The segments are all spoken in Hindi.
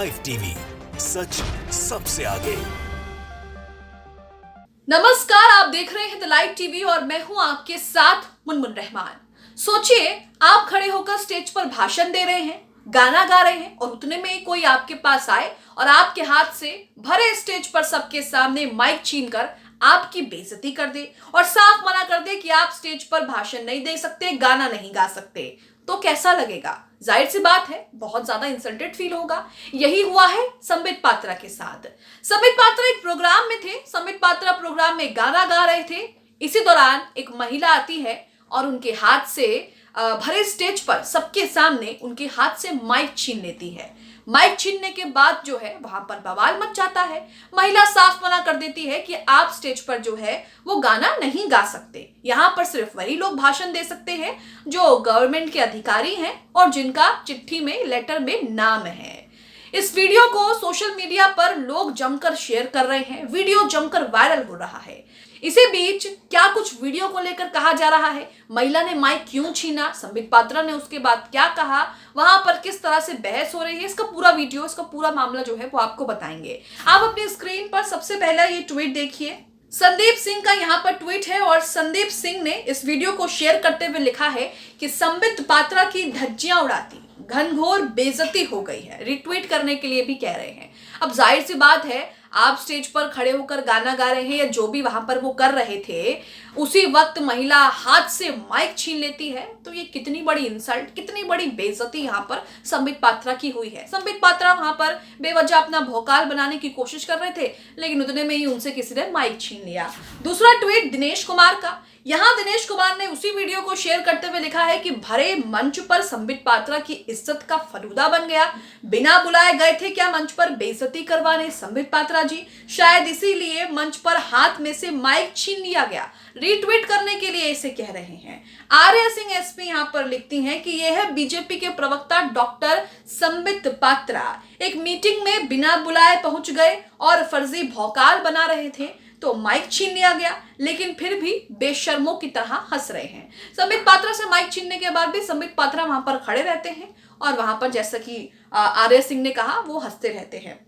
लाइव टीवी, सच सबसे आगे। नमस्कार, आप देख रहे हैं द लाइव टीवी और मैं हूं आपके साथ मुनमुन रहमान। सोचिए, आप खड़े होकर स्टेज पर भाषण दे रहे हैं, गाना गा रहे हैं और उतने में ही कोई आपके पास आए और आपके हाथ से भरे स्टेज पर सबके सामने माइक छीनकर आपकी बेइज्जती कर दे और साफ मना कर दे कि आप स्टेज पर भाषण नहीं दे सकते, गाना नहीं गा सकते, तो कैसा लगेगा? जाहिर सी बात है, बहुत ज्यादा इंसल्टेड फील होगा। यही हुआ है संबित पात्रा के साथ। संबित पात्रा एक प्रोग्राम में थे, संबित पात्रा प्रोग्राम में गाना गा रहे थे। इसी दौरान एक महिला आती है और उनके हाथ से भरे स्टेज पर सबके सामने उनके हाथ से माइक छीन लेती है। माइक छीनने के बाद जो है वहां पर बवाल मच जाता है। महिला साफ मना कर देती है कि आप स्टेज पर जो है वो गाना नहीं गा सकते। यहाँ पर सिर्फ वही लोग भाषण दे सकते हैं जो गवर्नमेंट के अधिकारी हैं और जिनका चिट्ठी में, लेटर में नाम है। इस वीडियो को सोशल मीडिया पर लोग जमकर शेयर कर रहे हैं, वीडियो जमकर वायरल हो रहा है। इसी बीच क्या कुछ वीडियो को लेकर कहा जा रहा है, महिला ने माइक क्यों छीना, संबित पात्रा ने उसके बाद क्या कहा, वहां पर किस तरह से बहस हो रही है, इसका पूरा वीडियो, इसका पूरा मामला जो है वो आपको बताएंगे। आप अपनी स्क्रीन पर सबसे पहला ये ट्वीट देखिए। संदीप सिंह का यहाँ पर ट्वीट है और संदीप सिंह ने इस वीडियो को शेयर करते हुए लिखा है कि संबित पात्रा की धज्जियां उड़ाती, घनघोर बेइज्जती हो गई है। रिट्वीट करने के लिए भी कह रहे हैं। अब जाहिर सी बात है, आप स्टेज पर खड़े होकर गाना गा रहे हैं या जो भी वहां पर वो कर रहे थे, उसी वक्त महिला हाथ से माइक छीन लेती है, तो ये कितनी बड़ी इंसल्ट, कितनी बड़ी बेइज्जती यहाँ पर संबित पात्रा की हुई है। संबित पात्रा वहां पर बेवजह अपना भौकाल बनाने की कोशिश कर रहे थे, लेकिन उतने में ही उनसे किसी ने माइक छीन लिया। दूसरा ट्वीट दिनेश कुमार का। यहाँ दिनेश कुमार ने उसी वीडियो को शेयर करते हुए लिखा है कि भरे मंच पर संबित पात्रा की इज्जत का फलूदा बन गया। बिना बुलाए गए थे क्या मंच पर बेइज्जती करवाने संबित पात्रा जी? शायद इसीलिए मंच पर हाथ में से माइक छीन लिया गया। रीट्वीट करने के लिए इसे कह रहे हैं। आर्या सिंह एसपी यहाँ पर लिखती हैं कि यह है बीजेपी के प्रवक्ता डॉक्टर संबित पात्रा एक मीटिंग में बिना बुलाए पहुंच गए और फर्जी भौकाल बना रहे थे तो माइक छीन लिया गया, लेकिन फिर भी बेशर्मों की तरह हंस रहे हैं। संबित पात्रा से माइक छीनने के बाद भी संबित पात्रा वहां पर खड़े रहते हैं और वहां पर जैसा कि आर्या सिंह ने कहा वो हंसते रहते हैं।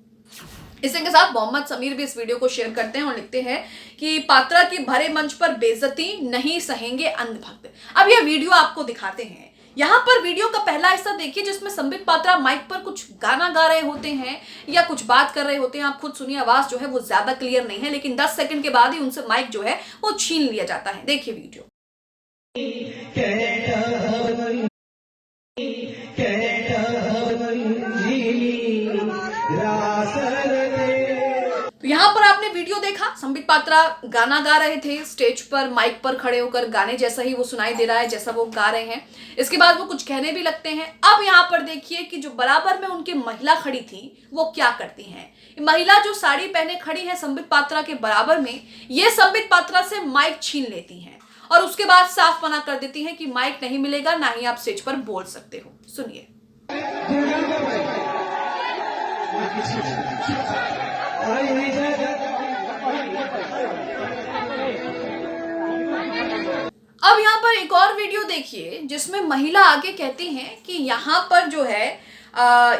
इसी के साथ मोहम्मद समीर भी इस वीडियो को शेयर करते हैं और लिखते हैं कि पात्रा की भरे मंच पर बेइज्जती नहीं सहेंगे अंधभक्त। अब यह वीडियो आपको दिखाते हैं। यहाँ पर वीडियो का पहला हिस्सा देखिए जिसमें संबित पात्रा माइक पर कुछ गाना गा रहे होते हैं या कुछ बात कर रहे होते हैं। आप खुद सुनिए, आवाज जो है वो ज्यादा क्लियर नहीं है, लेकिन 10 सेकंड के बाद ही उनसे माइक जो है वो छीन लिया जाता है। देखिए वीडियो। तो यहाँ पर आपने वीडियो देखा, संबित पात्रा गाना गा रहे थे स्टेज पर, माइक पर खड़े होकर गाने जैसा ही वो सुनाई दे रहा है जैसा वो गा रहे हैं। इसके बाद वो कुछ कहने भी लगते हैं। अब यहाँ पर देखिए कि जो बराबर में उनकी महिला खड़ी थी वो क्या करती हैं। महिला जो साड़ी पहने खड़ी है संबित पात्रा के बराबर में, ये संबित पात्रा से माइक छीन लेती हैं और उसके बाद साफ मना कर देती हैं कि माइक नहीं मिलेगा, ना ही आप स्टेज पर बोल सकते हो। सुनिए। अब यहाँ पर एक और वीडियो देखिए जिसमें महिला आगे कहती हैं कि यहाँ पर जो है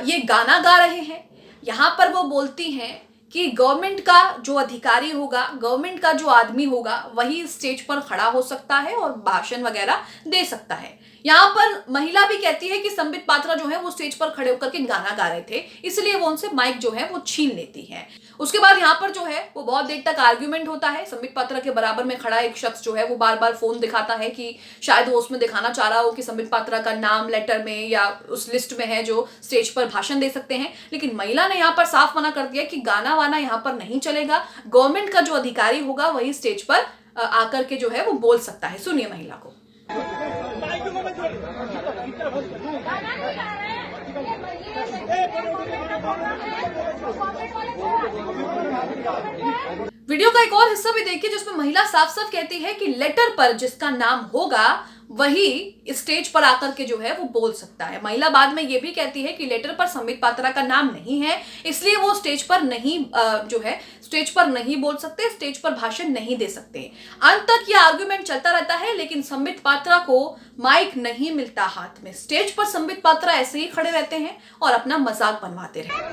ये गाना गा रहे हैं। यहाँ पर वो बोलती हैं कि गवर्नमेंट का जो अधिकारी होगा, गवर्नमेंट का जो आदमी होगा, वही स्टेज पर खड़ा हो सकता है और भाषण वगैरह दे सकता है। यहाँ पर महिला भी कहती है कि संबित पात्रा जो है वो स्टेज पर खड़े होकर के गाना गा रहे थे, इसलिए वो उनसे माइक जो है वो छीन लेती है। उसके बाद यहाँ पर जो है वो बहुत देर तक आर्ग्यूमेंट होता है। संबित पात्रा के बराबर में खड़ा एक शख्स जो है वो बार बार फोन दिखाता है कि शायद वो उसमें दिखाना चाह रहा हो कि संबित पात्रा का नाम लेटर में या उस लिस्ट में है जो स्टेज पर भाषण दे सकते हैं, लेकिन महिला ने यहाँ पर साफ मना कर दिया कि गाना वाना यहाँ पर नहीं चलेगा। गवर्नमेंट का जो अधिकारी होगा वही स्टेज पर आकर के जो है वो बोल सकता है। सुनिए महिला को। वीडियो का एक और हिस्सा भी देखिए जिसमें महिला साफ साफ कहती है कि लेटर पर जिसका नाम होगा वही स्टेज पर आकर के जो है वो बोल सकता है। महिला बाद में ये भी कहती है कि लेटर पर संबित पात्रा का नाम नहीं है, इसलिए वो स्टेज पर नहीं जो है स्टेज पर नहीं बोल सकते, स्टेज पर भाषण नहीं दे सकते। अंत तक ये आर्गुमेंट चलता रहता है, लेकिन संबित पात्रा को माइक नहीं मिलता हाथ में। स्टेज पर संबित पात्रा ऐसे ही खड़े रहते हैं और अपना मजाक बनवाते रहते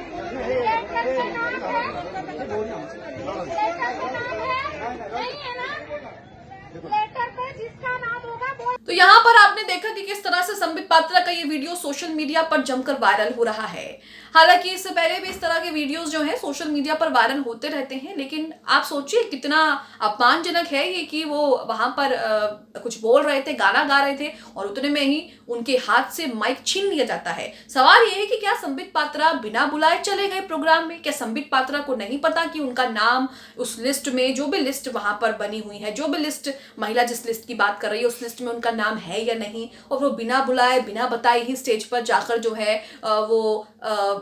तो यहाँ पर आपने देखा कि किस तरह से संबित पात्रा का ये वीडियो सोशल मीडिया पर जमकर वायरल हो रहा है। हालांकि इससे पहले भी इस तरह के वीडियोस जो हैं सोशल मीडिया पर वायरल होते रहते हैं, लेकिन आप सोचिए कितना अपमानजनक है ये कि वो वहां पर कुछ बोल रहे थे, गाना गा रहे थे और उतने में ही उनके हाथ से माइक छीन लिया जाता है। सवाल ये है कि क्या संबित पात्रा बिना बुलाए चले गए प्रोग्राम में? क्या संबित पात्रा को नहीं पता कि उनका नाम उस लिस्ट में, जो भी लिस्ट वहां पर बनी हुई है, जो भी लिस्ट महिला जिस लिस्ट की बात कर रही है उस लिस्ट में उनका नाम है या नहीं, और वो बिना बुलाए बिना बताए ही स्टेज पर जाकर जो है वो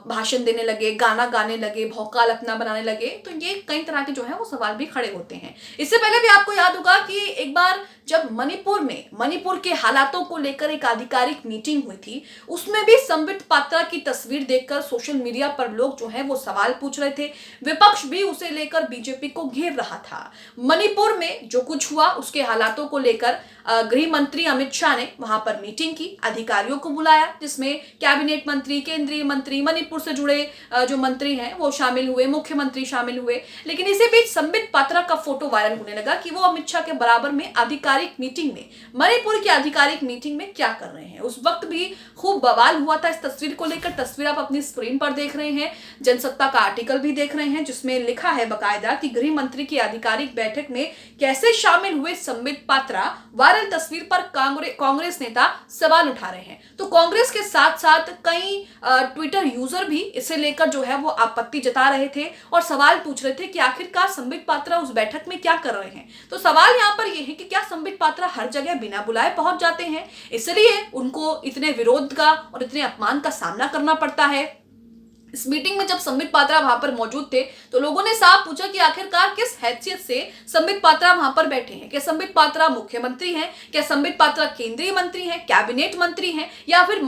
भाषण देने लगे, गाना गाने लगे, भौकाल अपना बनाने लगे? तो ये कई तरह के जो है वो सवाल भी खड़े होते हैं। इससे पहले भी आपको याद होगा कि एक बार जब मणिपुर के हालातों को लेकर एक आधिकारिक मीटिंग हुई थी, उसमें भी संबित पात्रा की तस्वीर देखकर सोशल मीडिया पर लोग जो है वो सवाल पूछ रहे थे। विपक्ष भी उसे लेकर बीजेपी को घेर रहा था। मणिपुर में जो कुछ हुआ उसके हालातों को लेकर गृह मंत्री अमित शाह ने वहां पर मीटिंग की, अधिकारियों को बुलाया, जिसमें कैबिनेट मंत्री, केंद्रीय मंत्री, मणिपुर से जुड़े जो मंत्री हैं वो शामिल हुए, मुख्यमंत्री शामिल हुए। लेकिन इसी बीच संबित पात्रा का फोटो वायरल होने लगा कि वो अमित शाह के बराबर में आधिकारिक मीटिंग में, मणिपुर की आधिकारिक मीटिंग में क्या कर रहे हैं। उस वक्त भी खूब बवाल हुआ था इस तस्वीर को लेकर। तस्वीर आप अपनी स्क्रीन पर देख रहे हैं, जनसत्ता का आर्टिकल भी देख रहे हैं, जिसमें लिखा है बकायदा कि गृह मंत्री की आधिकारिक बैठक में कैसे शामिल हुए संबित पात्रा। वायरल तस्वीर पर कांग्रेस नेता सवाल उठा रहे हैं। तो कांग्रेस के साथ साथ कई ट्विटर यूजर भी इसे लेकर जो है वो आपत्ति जता रहे थे और सवाल पूछ रहे थे कि आखिरकार संबित पात्रा उस बैठक में क्या कर रहे हैं। तो सवाल यहाँ पर यह है कि क्या संबित पात्रा हर जगह बिना बुलाए पहुंच जाते हैं, इसलिए उनको इतने विरोध का और इतने अपमान का सामना करना पड़ता है? इस मीटिंग में जब संबित पात्रा वहां पर मौजूद थे तो लोगों ने साफ पूछा कि आखिरकार किस हैसियत से संबित पात्रा वहां पर बैठे हैं। क्या संबित पात्रा मुख्यमंत्री हैं? क्या संबित पात्रा केंद्रीय मंत्री हैं, कैबिनेट मंत्री हैं, या फिर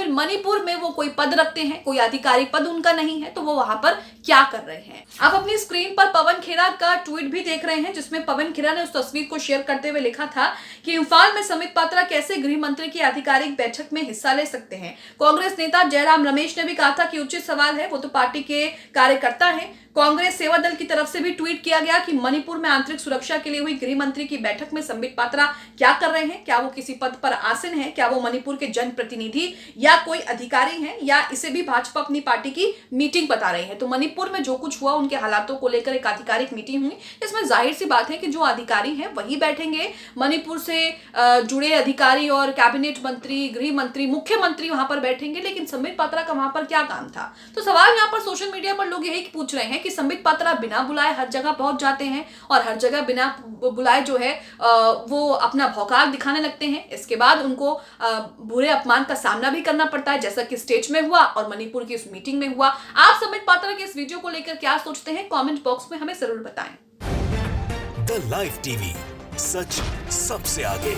मणिपुर में वो कोई पद रखते हैं, कोई आधिकारिक पद उनका नहीं है, तो वो वहां पर क्या कर रहे हैं? आप अपनी स्क्रीन पर पवन खेड़ा का ट्वीट भी देख रहे हैं, जिसमें पवन खेड़ा ने उस तस्वीर को शेयर करते हुए लिखा था कि इम्फाल में संबित पात्रा कैसे गृह मंत्री की आधिकारिक बैठक में हिस्सा ले सकते हैं। कांग्रेस नेता जयराम रमेश ने भी कहा था कि उचित सवाल है, वो तो पार्टी के कार्यकर्ता हैं। कांग्रेस सेवा दल की तरफ से भी ट्वीट किया गया कि मणिपुर में आंतरिक सुरक्षा के लिए हुई गृह मंत्री की बैठक में संबित पात्रा क्या कर रहे हैं? क्या वो किसी पद पर आसीन हैं? क्या वो मणिपुर के जनप्रतिनिधि या कोई अधिकारी हैं, या इसे भी भाजपा अपनी पार्टी की मीटिंग बता रही है? तो मणिपुर में जो कुछ हुआ उनके हालातों को लेकर एक आधिकारिक मीटिंग हुई, इसमें जाहिर सी बात है कि जो अधिकारी हैं वही बैठेंगे। मणिपुर से जुड़े अधिकारी और कैबिनेट मंत्री, गृह मंत्री, मुख्यमंत्री वहां पर बैठेंगे, लेकिन संबित पात्रा का वहां पर क्या काम था? तो सवाल यहाँ पर सोशल मीडिया पर लोग यही पूछ रहे हैं कि संबित पात्रा बिना बुलाए हर जगह पहुंच जाते हैं और हर जगह बिना बुलाए जो है वो अपना भौकाल दिखाने लगते हैं। इसके बाद उनको बुरे अपमान का सामना भी करना पड़ता है, जैसा कि स्टेज में हुआ और मणिपुर की उस मीटिंग में हुआ। आप संबित पात्रा के इस वीडियो को लेकर क्या सोचते हैं? कमेंट बॉक्स में हमें जरूर बताएं। द लाइव टीवी, सच सबसे आगे।